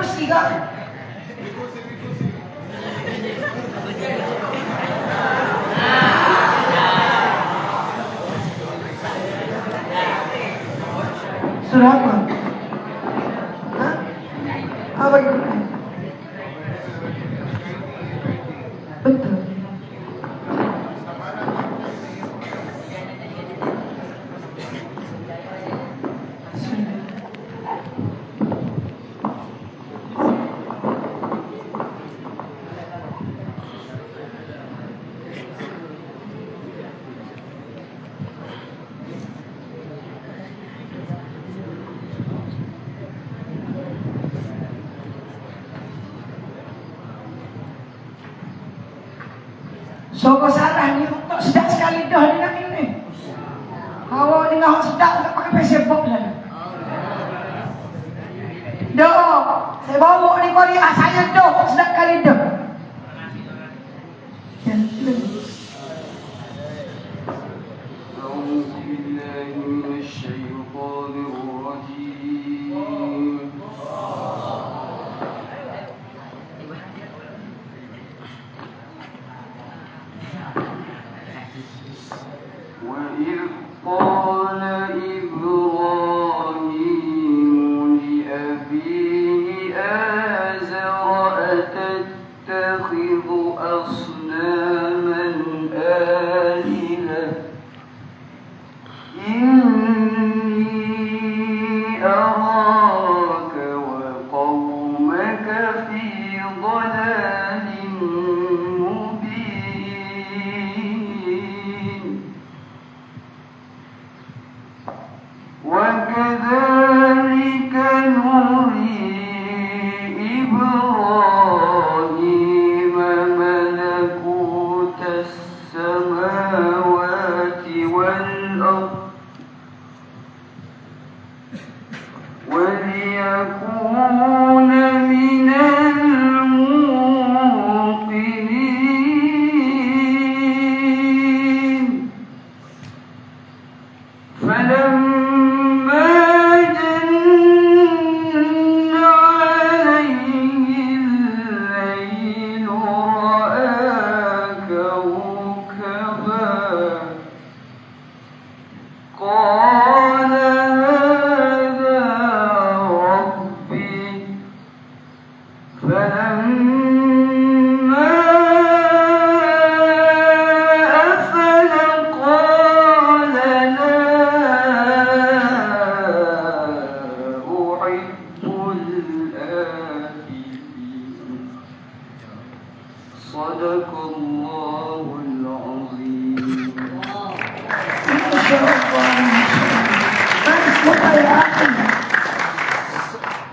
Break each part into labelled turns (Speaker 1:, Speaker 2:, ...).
Speaker 1: kursi kah? Surah apa? Hah? Apa itu? Betul. Soko salah ni untuk sedap sekali dah dengan ini. Hawa ni ngah sedap tak pakai Facebook lah. Dah, saya bawa ni Korea saya dah sedap kali dah.
Speaker 2: وإذ قال إبراهيم لأبيه آزر أتتخذ أصناما آلهة إني أراك وقومك في ضلال وكذلك نري إبراهيم ملكوت السماوات والأرض وليكون من الموقنين فلما قال هذا ربي فلما أفل قال لا أحب الآفلين صدق الله العظيم.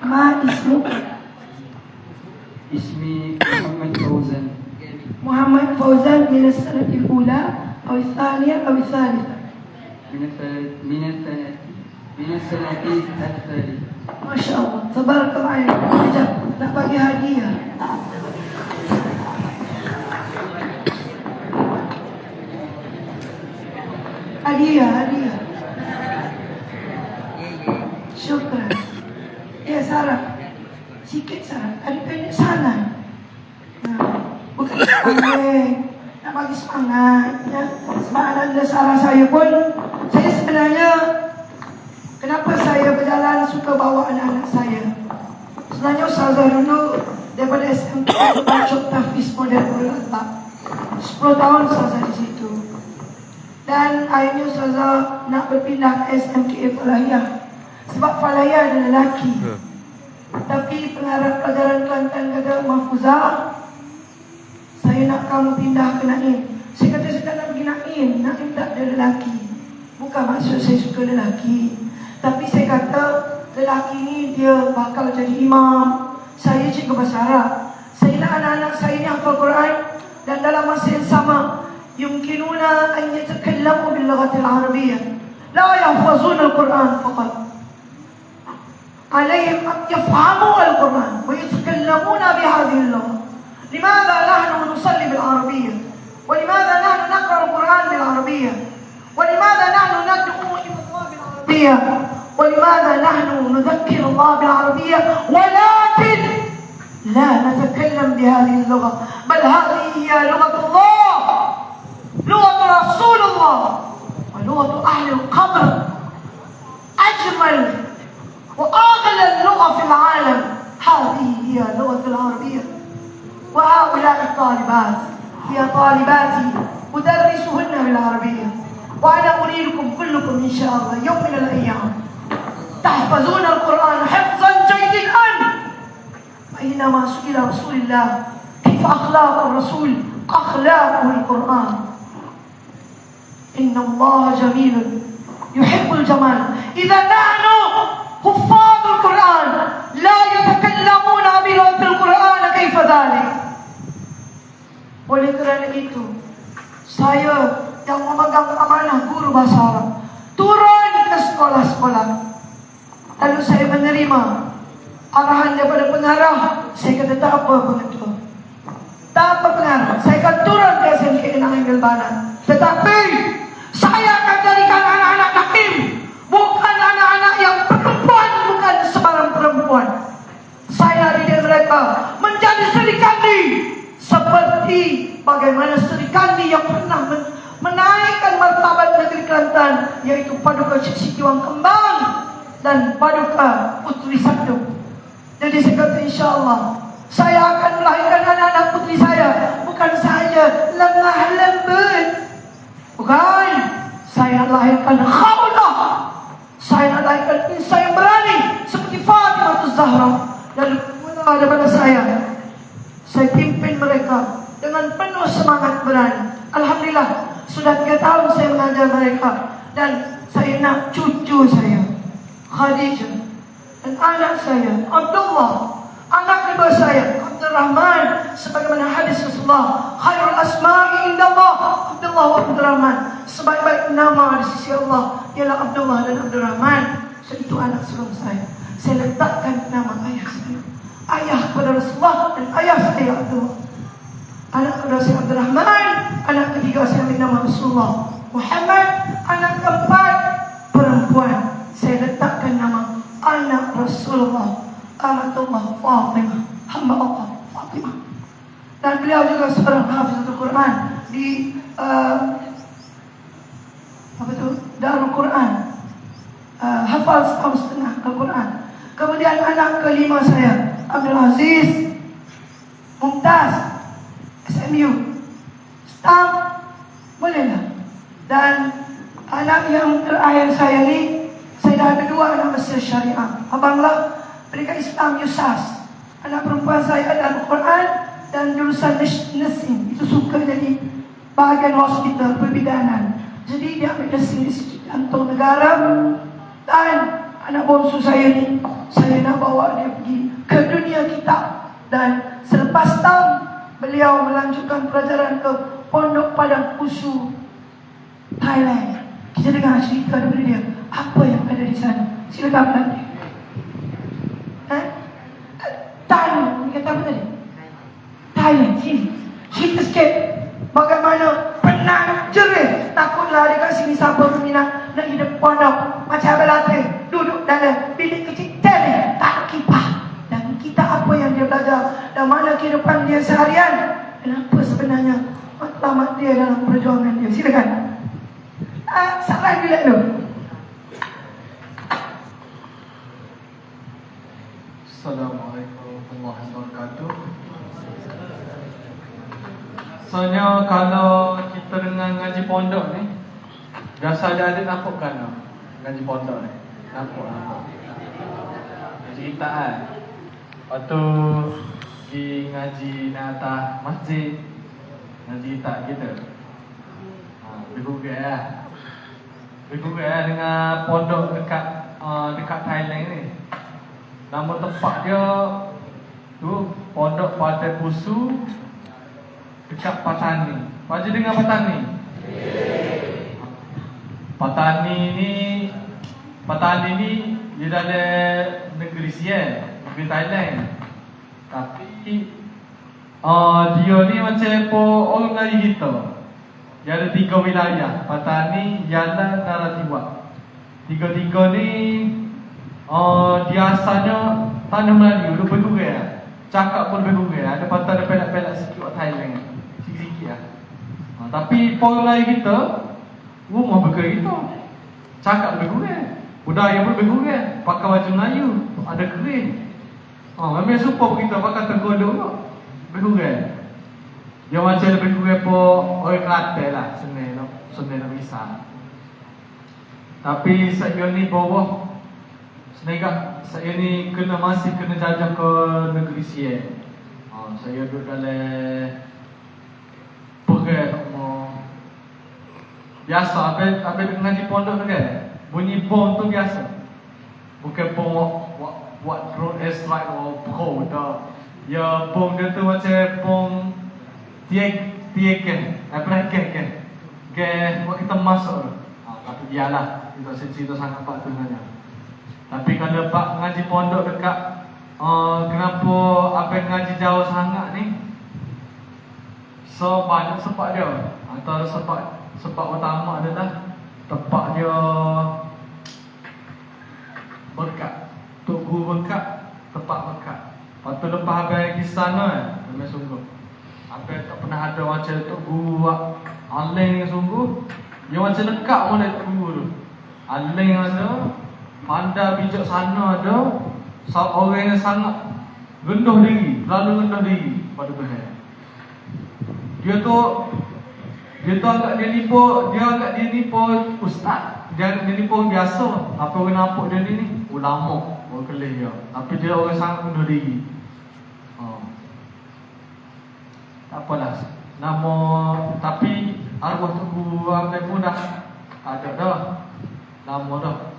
Speaker 1: ما اسمك؟
Speaker 2: اسمي محمد فوزان.
Speaker 1: محمد فوزان من السنة الأولى أو الثانية أو الثالثة؟
Speaker 2: من السنة الثالثة.
Speaker 1: ما شاء الله تبارك الله عليك. Sekejap, nak bagi hadiah. Hadiah. Syukran. Ya Sarah, sikit Sarah. Adik-adik sana. Bukan pandai. Nak bagi semangat. Ya. Semangat anda Sarah saya pun. Saya sebenarnya, kenapa saya berjalan suka bawa anak-anak saya. Sebenarnya Ustazah dulu daripada SMP masuk tahfiz model Berlantak. 10 tahun Ustazah di situ. Dan akhirnya Ustazah nak berpindah ke SMKA Falahiyah. Sebab Falahiyah adalah lelaki. Tapi pengarah pelajaran Kelantan kata, Mahfuzah, saya nak kamu pindah ke Naim. Saya kata saya tak nak pergi Naim. Naim tak ada lelaki. Bukan maksud saya suka lelaki. Tapi saya kata lelaki ni dia bakal jadi imam. Saya cikgu bahasa Arab. Saya nak anak-anak saya ni hafal Quran. Dan dalam masa yang sama, yumkinuna an yatakallamu bil lughatil arabiyyah. La yahfazuna al-Quran faqat. عليهم أن يفهموا القرآن ويتكلمون بهذه اللغة. لماذا نحن نصلي بالعربية؟ ولماذا نحن نقرأ القرآن بالعربية؟ ولماذا نحن ندعو إلى الله بالعربية؟ ولماذا نحن نذكر الله بالعربية؟ ولكن لا نتكلم بهذه اللغة، بل هذه هي لغة الله، لغة رسول الله، ولغة أهل القبر. أجمل وأغلى اللغة في العالم هذه هي اللغة العربية. وهؤلاء الطالبات هي طالباتي أدرسهن بالعربية، وأنا أريدكم كلكم إن شاء الله يوم من الأيام تحفظون القرآن حفظا جيدا. فإنما سئل رسول الله كيف أخلاق الرسول، أخلاقه القرآن. إن الله جميل يحب الجمال. إذا نحن حفاظ القرآن لا يتكلمون بلغة القرآن كيف ذلك؟ Oleh kerana itu, saya yang memegang amanah guru bahasa Arab turun ke sekolah-sekolah. Lalu saya menerima arahan daripada pengarah. Saya kata tak apa pengetua, tak apa pengarah, saya akan turun ke SMK Enang Gelbana. Tetapi saya akan jadikan anak-anak Nakim bukan anak-anak yang perempuan, bukan sebarang perempuan. Saya didik mereka menjadi Serikandi seperti bagaimana Serikandi yang pernah menaikkan martabat negeri Kelantan, yaitu Paduka Cik Siti Wang Kembang dan Paduka Puteri Sabtu. Jadi saya kata insyaAllah saya akan melahirkan anak-anak puteri saya, bukan saja lemah lembut, bukan, saya lahirkan khawlah, saya lahirkan insan yang berani seperti Fatimah Zahra. Lalu mula daripada saya pimpin mereka dengan penuh semangat berani. Alhamdulillah, sudah 3 tahun saya mengajar mereka, dan saya nak cucu saya Khadijah, dan anak saya Abdullah, anak kedua saya Abdul Rahman, sebagaimana hadis Rasulullah, khairul asma'i indallah Abdullah wa Abdul Rahman. Sebaik-baik nama di sisi Allah ialah Abdullah dan Abdul Rahman. So, itu anak sulung saya. Saya letakkan nama ayah saya, ayah kepada Rasulullah, dan ayah saya Abdullah. Anak kedua saya Abdul Rahman, anak ketiga saya ambil nama Rasulullah Muhammad, anak keempat perempuan saya letakkan nama anak Rasulullah Amatullah Fatimah, hamba Allah Fatimah. Dan beliau juga seorang hafizatul Quran di Darul Quran, hafal setahun setengah Al-Quran. Kemudian anak kelima saya Abdul Aziz Mumtaz, SMU staff, bolehlah. Dan anak yang terakhir saya ni, saya dah ada 2 anak Mesir Syariah, Abanglah Pendidikan Islam Yusas. Anak perempuan saya ada Al-Quran dan jurusan nursing. Itu suka jadi bahagian hospital perbidanan. Jadi dia ambil nursing di Institut Jantung Negara. Dan anak bongsu saya ni, saya nak bawa dia pergi ke dunia kitab. Dan selepas tahun beliau melanjutkan pelajaran ke Pondok Padang Usu, Thailand. Kita dengar cerita daripada dia, apa yang ada di sana. Silakan berlatih. Thailand, dia kata apa tadi? Thailand, sini. Cerita sikit bagaimana penat, jerih. Takutlah dekat sini siapa berminat nak hidup pondok macam Abang Latih, duduk dalam bilik kecil tele, tak kipah. Dan kita apa yang dia belajar, dan mana kehidupan dia seharian, dan apa sebenarnya matlamat dia dalam perjuangan dia. Silakan. Salah bilik tu.
Speaker 3: Assalamualaikum warahmatullahi wabarakatuh. Soalnya kalau kita dengan ngaji pondok ni, biasa ada nampak kan ngaji pondok ni. Nampak. Cerita kan. Lepas tu pergi ngaji di atas masjid, ngaji tak kita. Bergugah lah. Bergugah lah dengan pondok dekat Thailand ni. Nama tempat dia tu Pondok Padang Usu dekat Patani. Pernah dengar Patani? Patani ni dia ada negeri Sian, negeri Thailand. Tapi dia ni macam orang Melayu kita. Dia ada 3 wilayah, Patani, Yalan, Naratiwak. 3-3 ni dia asalnya tanah Melayu, dia berdurai. cakap pun lebih kurang. Ada patut ada pelak-pelak sikit orang Thailand kan. Sikit-sikit lah. Tapi orang lain kita, rumah berkering kita. Cakap lebih kurang. Budaya pun lebih kurang. Pakai baju Melayu, ada kering. Memang super kita pakai terkodok tu. Lebih kurang. Dia macam lebih kurang pun orang Kelantan lah. Senang nak misal. Tapi saya ni bawah senegak saya ni masih kena jajah ke negeri Siam. Saya duduk dalam Perang biasa habis ngaji pondok tu kan. Bunyi bom tu biasa. Bukan bom buat drone air strike atau pro dah. Ya bom dia tu macam bom tiek kan. Buat kita masuk tu. Tapi biarlah kita cerita sangat Pak tu sebenarnya. Tapi kalau Pak ngaji pondok dekat kenapa apa ngaji jauh sangat ni? So banyak sebab dia. Antara sebab utama adalah tempat dia berkat. Tok guru berkat, tempat berkat. Lepas tu lepas habis di sana memang sungguh. Apa tak pernah ada macam tok guru aling yang sungguh. Dia macam dekat oleh tok guru tu. Aling ada, pandai bijak sana ada, orang yang sangat rendah diri, terlalu rendah diri pada Tuhan. Dia agak dia nipu ustaz. Dia nipu biasa. Apa orang nampak dia ni ulama, orang kelih dia. Tapi dia orang sangat rendah diri. Tak apalah. Tapi arwah tu guru ambil pun dah ada dah. Lama dah.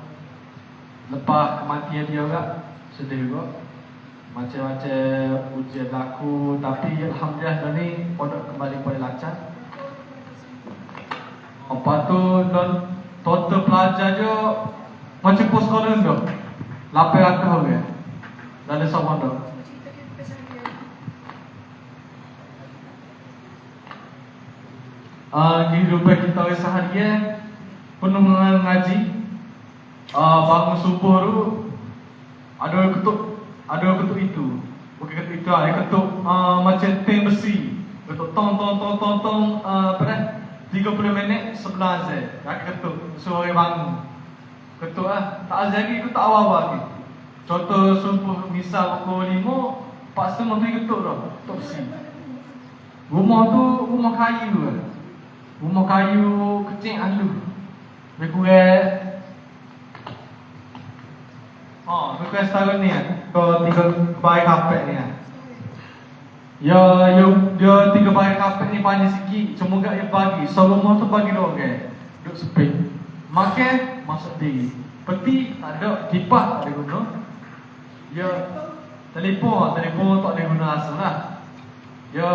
Speaker 3: Lepas kematian dia juga sedih juga. Macam-macam ujian berlaku. Tapi alhamdulillah dah ni pondok kembali pada lancar. Lepas tu total pelajar dia macam pos sekolah dah 800 orang. Dah ada sama dah. Kehidupan kita seharian penuh dengan ngaji. Bangun subuh tu ada ketuk itu. Bukan ketuk itu lah, ketuk macam ting besi. Ketuk tong apa dah 30 minit sebelah azan. Ketuk suruh orang bangun. Ketuk lah. Tak azan lagi, aku tak awal-awal lagi. Contoh subuh misal pukul 5, 4.30 tu ketuk dah. Ketuk besi. Rumah tu rumah kayu lah. Rumah kayu kecil alu. Lebih kurang lebih kurang setahun ni kan. Kau 3 bayi kapet ni kan. Dia 3 bayi kapet ni panjang sikit. Cuma kat dia bagi. So rumah tu bagi dia orang. Duduk sepik. Makan, masuk diri. Peti tak ada. Kipas tak ada guna. Ya telefon tak ada guna asal lah. Ya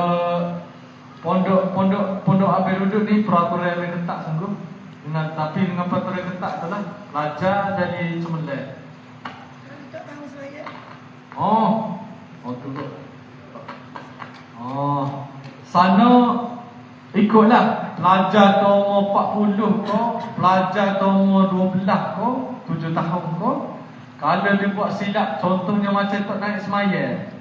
Speaker 3: pondok abang duduk ni peraturan yang ketat sungguh. Tapi dengan peraturan ketat tu lah pelajar jadi cemerlang. Sana ikutlah pelajar tu umur 40 kau, pelajar tu umur 12 kau, 7 tahun kau. Kalau dia buat silap, contohnya macam tak naik semaya.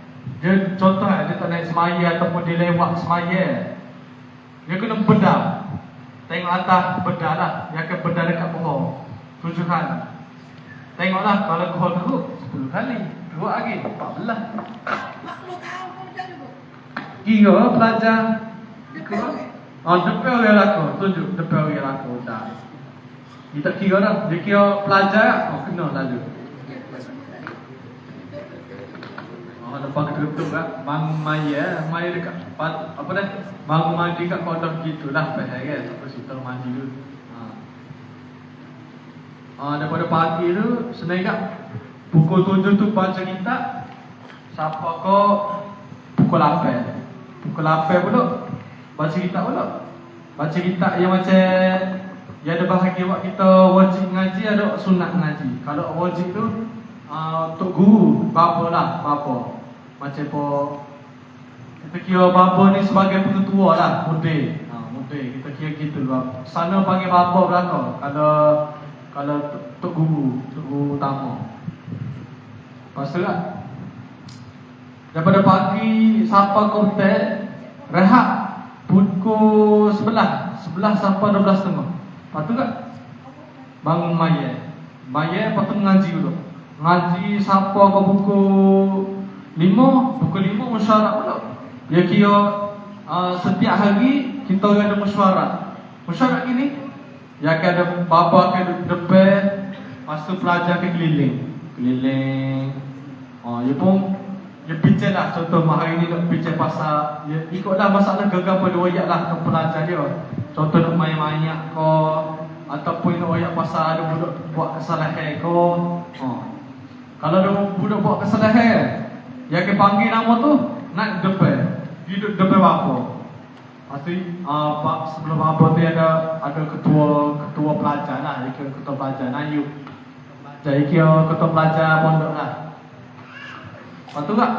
Speaker 3: Dia contohnya dia tak naik semaya ataupun dia lewat semaya. Dia kena bedah. Tengok atas bedah lah. Dia akan bedah dekat bawah 7 kali. Tengoklah kalau kau teruk 10 kali. Teruk lagi 14.
Speaker 1: Makhluk tahu pun dah dulu.
Speaker 3: Kira pelajar
Speaker 1: Dekat.
Speaker 3: depan orang laku. Tunjuk depan orang laku dah. Dia tak kira dah. Dia kira pelajar kena lalu. Lepas ketuk lah. Bangun maya dekat apa dah? Bangun mandi kat kodok gitulah pasal kan. Sampai kita mandi dulu. Daripada pagi tu senegak pukul 7 tu baca kitab. Siapa kau pukul 8. Pukul 8 pula baca kitab pula. Baca kitab yang macam yang ada bahagian buat kita wajib ngaji, ada sunat ngaji. Kalau wajib tu tok guru bapa lah, bapa. Macam kita kira bapa ni sebagai pengetua lah, mudir. Kita kira gitu lah. Sana panggil bapa belakang. Kalau tok guru utama. Lepas tu lah Daripada pagi sampai ke hotel, rehat pukul 11 sampai 12.30. Lepas tu kan bangun Maya, lepas tu mengaji dulu. Ngaji sampai ke pukul 5 mesyuarat pula. Dia kira setiap hari kita ada mesyuarat. Mesyuarat gini, ya kan ada bapa ke depan, masa pelajar ke keliling. Dia pun dia bincang lah. Contoh hari ni nak bincang pasal, dia ikutlah masalah gegar pada wayak lah ke pelajar dia. Contoh nak main-main ke, ataupun nak wayak pasal ada budak buat kesalahan ke. Kalau ada budak buat kesalahan, yang ke panggil nama tu naik depan, duduk depan bapa. Pasti sebelum bapa tu ada ketua pelajar lah, dia kira ketua pelajar Nayuk. Jadi kira ketua pelajar pondok lah. Lepas tu tak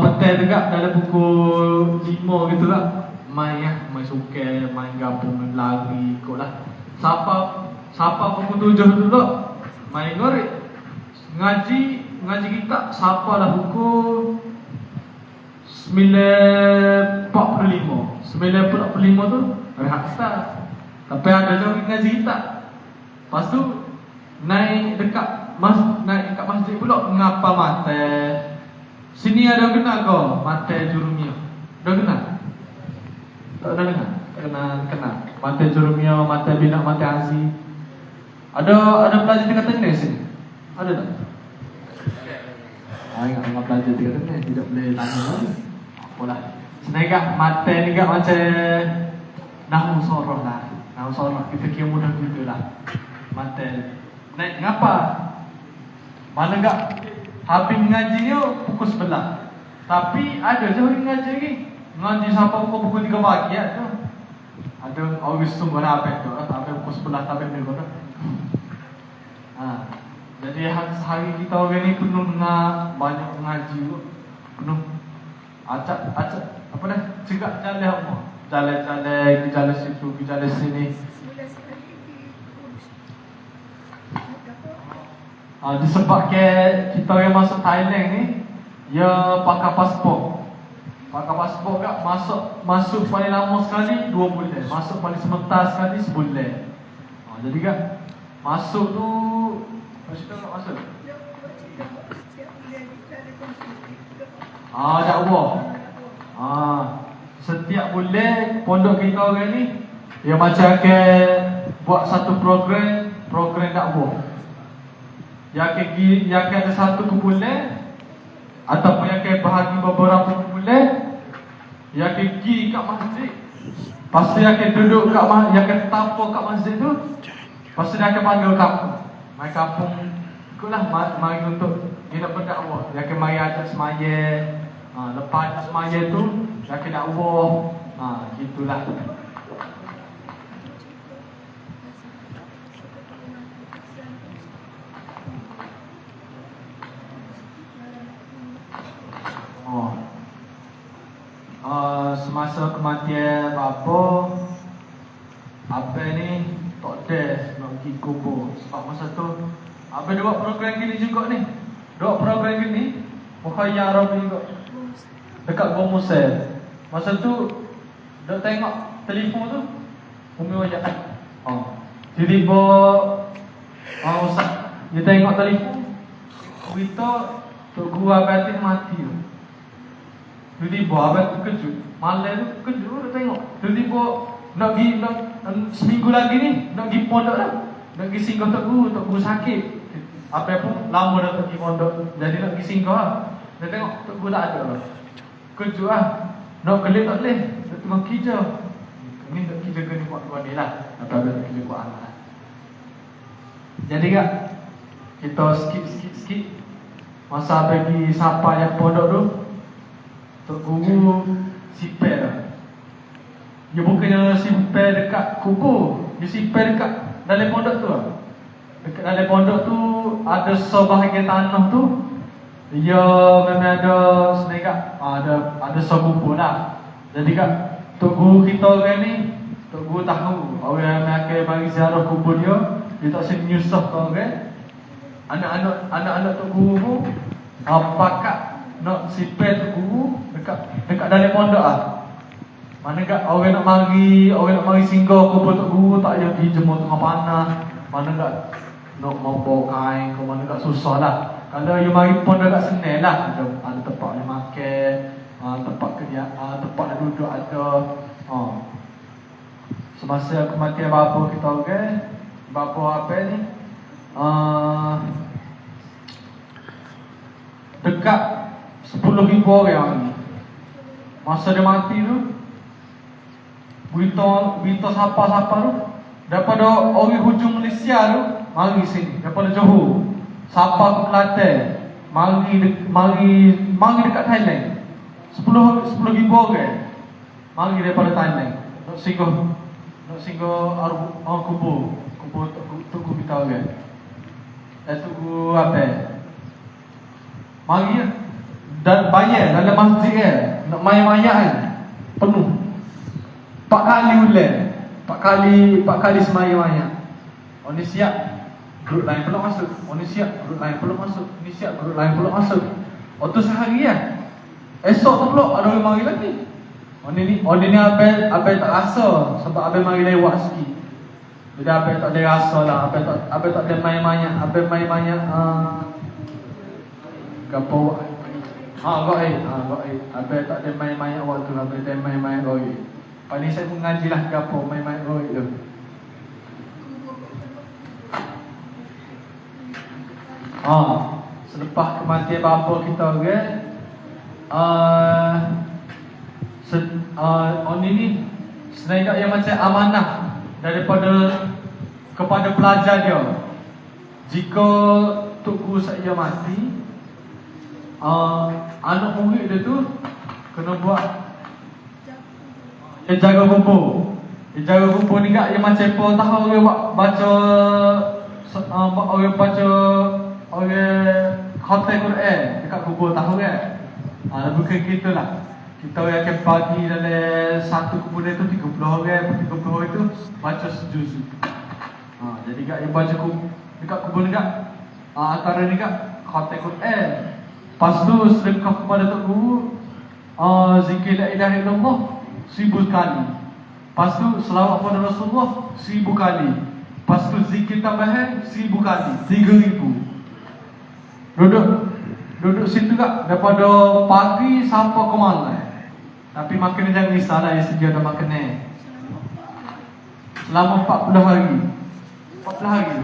Speaker 3: petang juga dalam pukul 5 gitu tak, main suka, main gabung, main lari ikut lah. Siapa pukul 7 tu tak, main gorek. Ngaji kita siapa lah pukul 9.45 tu rehat start. Tapi ada lagi ngaji kita. Lepas tu naik dekat masjid pula ngapa mata. Sini ada kenal kau mata Jurumia. Dah kenal? Tak ada kenal. Mata Jurumia, mata Bina, mata Aziz. Ada pelajar tingkat tengah sini? Ada tak? Ingat dengan pelajar tingkat tengah tidak boleh tanya lagi. Apalah. Senegak mata ni gak macam Nahu Soroh lah. Nahu Soroh kita kira mudah gitu lah. Mata naik ngapa? Mana gak habis ngaji ni pukul 11. Tapi ada je orang ngaji lagi. Ngaji sampai pukul 3 pagi tu. Ada orang sungguh apa tu? Sampai pukul 11 sampai ni kau. Jadi hari kita orang ni penuh dengan banyak ngaji tu. Penuh acak apa dah? Cegak jalan apa? Jalan situ, jalan sini. Disebabkan kita yang masuk Thailand ni, ya pakai pasport. Pakai pasport tak masuk paling lama sekali 2 bulan. Masuk paling sebentar sekali sebulan. Jadi kan masuk tu kita tak masuk. Dakwah. Setiap bulan pondok kita orang ni dia macam ke buat satu program dakwah. Yang ada satu kumpulan ataupun yang bahagi beberapa kumpulan yang pergi kat masjid. Pasti yang duduk kat yang tampuk kat masjid tu. Pasti dia akan panggil kampung. Mai kampung ikutlah mari untuk dia nak berdakwah. Dia akan mari ajak semaya. Lepas semaya tu dia akan dakwah. Gitulah. Semasa kematian bapa ni tak ada nak pergi kubur. Sebab masa tu ada buat program gini juga ni. Buat program gini Mukhayya Arabi juga dekat Gua Musel. Masa tu dok tengok telefon tu Umi wajak. Tiba-tiba Ustaz dia tengok telefon berita Tok Guru Abatin mati tu. Tiba-tiba abang tu kejut. Malam tu kejut dia tengok. Tiba-tiba nak seminggu lagi ni nak pergi pondok lah. Nak pergi singgah Tok Guru sakit. Apa pun lama dah pergi pondok. Jadi nak pergi singgah lah. Dia tengok Tok Guru tak ada lah. Kejut lah. Nak kelip tak boleh. Dia tengok kerja. Ni nak kerja ke ni buat ni lah. Atau ada nak kerja buat anak lah. Jadi kak kita skip masa pergi sapa yang pondok tu Tok Guru sipel lah. Dia bukannya sipel dekat kubur. Dia sipel dekat dalam pondok tu lah. Dekat dalam pondok tu ada sebahagian tanah tu dia memang ada senegak. Ada sekubur lah. Jadi kat Tok Guru kita orang ni, Tok Guru tahu orang yang akan bagi ziarah kubur dia tak sini nyusah kau orang. Anak-anak Tok Guru pakat nak sipil tu guru dekat dalam pondok ah. Mana gak orang nak mari singgah kubur tok guru tak payah pergi jemur tengah panas. Mana gak nak bawa kain ke mana gak susah lah. Kalau you mari pondok kat senang lah. Ada tempat yang makan, tempat kerja, tempat nak duduk ada. Semasa kematian bapa kita bapa apa ni? Dekat 10,000 orang ni. Masa dia mati tu, berita siapa-siapa tu daripada orang hujung Malaysia tu mari sini, daripada Johor siapa ke Kelantan mari dekat Thailand 10,000 orang mari daripada Thailand nak singgah kubur tugu kita orang tugu apa mari dan bayar dalam masjid nak mayat-mayat penuh 4 kali ulang 4 kali semaya-maya. Orang ni siap, grup lain pula masuk. Orang ni siap, grup lain pula masuk. Ni siap, grup lain pula masuk. Waktu sehari kan. Esok tu pula ada orang mari lagi. Orang ni abang tak rasa sebab abang mari lewat sikit. Jadi abang tak ada rasa lah. Abang tak ada main-main. Abang main-main gapo gaib. Abang tak ada main-main waktu abang ada main-main gaib. Paling saya mengaji lah gapo main-main gaib tu. Selepas kematian bapa kita orang ni senaiknya yang macam amanah daripada kepada pelajar dia. Jika tok guru saya mati, anak murid dia tu kena buat dia jaga kubur. Dia jaga kubur ni gak yang macam apa tahu orang baca orang khatam Quran dekat kubur tahu kan. Bukan kita lah. Kita akan bagi dalam satu kubur tu 30 orang, 30 orang tu baca sejuz. Jadi gak yang baca dekat kubur ni gak antara ni gak khatam Quran. Lepas tu sedekah kepada tok guru, zikir la ilaha illallah 1000 kali. Lepas tu selawat kepada Rasulullah 1000 kali. Lepas tu zikir tambahan 1000 kali, 3000. Duduk situ tak daripada pagi sampai ke malam. Tapi makan jangan risaulah yang sedia ada makan selama 40 hari. 40 hari.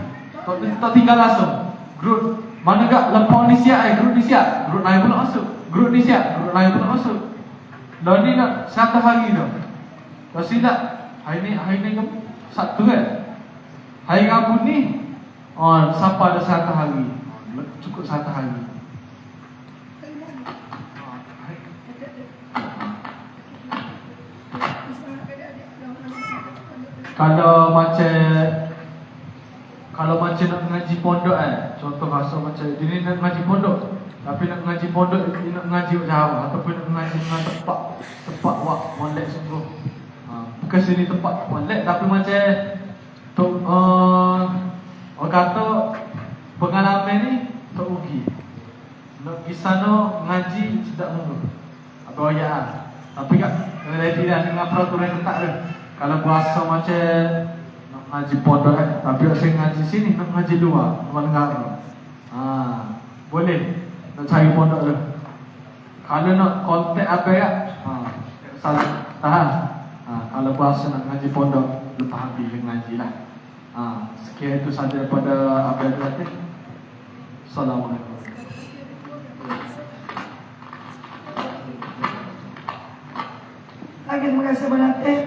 Speaker 3: Tak tinggal langsung. Grup mana gak lepas ni siap grup ni siap, grup lain pula masuk. Grup ni siap, grup lain pula masuk. Lalu ni nak 1 hari dah. Lepas silap hari ni Sabtu kan. Hari Rabu ni siapa ada 1 hari. Cukup 1 hari. Kalau macam nak ngaji pondok contoh rasa macam dia nak ngaji pondok, tapi nak ngaji pondok dia nak ngaji jauh ataupun nak ngaji dengan tempat wak molek sungguh. Bukan sini tempat molek tapi macam tu orang kata pengalaman ni tak rugi. Nak pergi sana ngaji sedap mulu. Apa ayat tapi kan kena tidak dengan peraturan ketat dia. Kalau puasa macam nak ngaji pondok tapi saya ngaji sini nak ngaji luar luar negara. Boleh nak cari pondok tu. Kalau nak kontak apa ya? Salah tahan. Kalau puasa nak ngaji pondok lepas habis ngaji lah. Sekian itu saja daripada apa yang berkata. Assalamualaikum.
Speaker 1: Lagi terima kasih berlatih.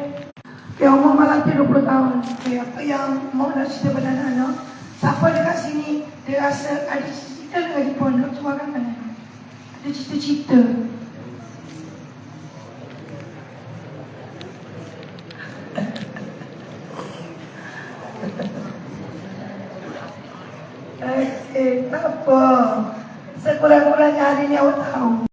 Speaker 1: Yang umur berlatih 20 tahun. Apa yang mau nak cerita pada anak-anak. Siapa dekat sini dia rasa ada cita-cita dengan di pondok tu akan mana? Ada cita-cita. Tak apa. Sekurang-kurangnya hari ni awak tahu.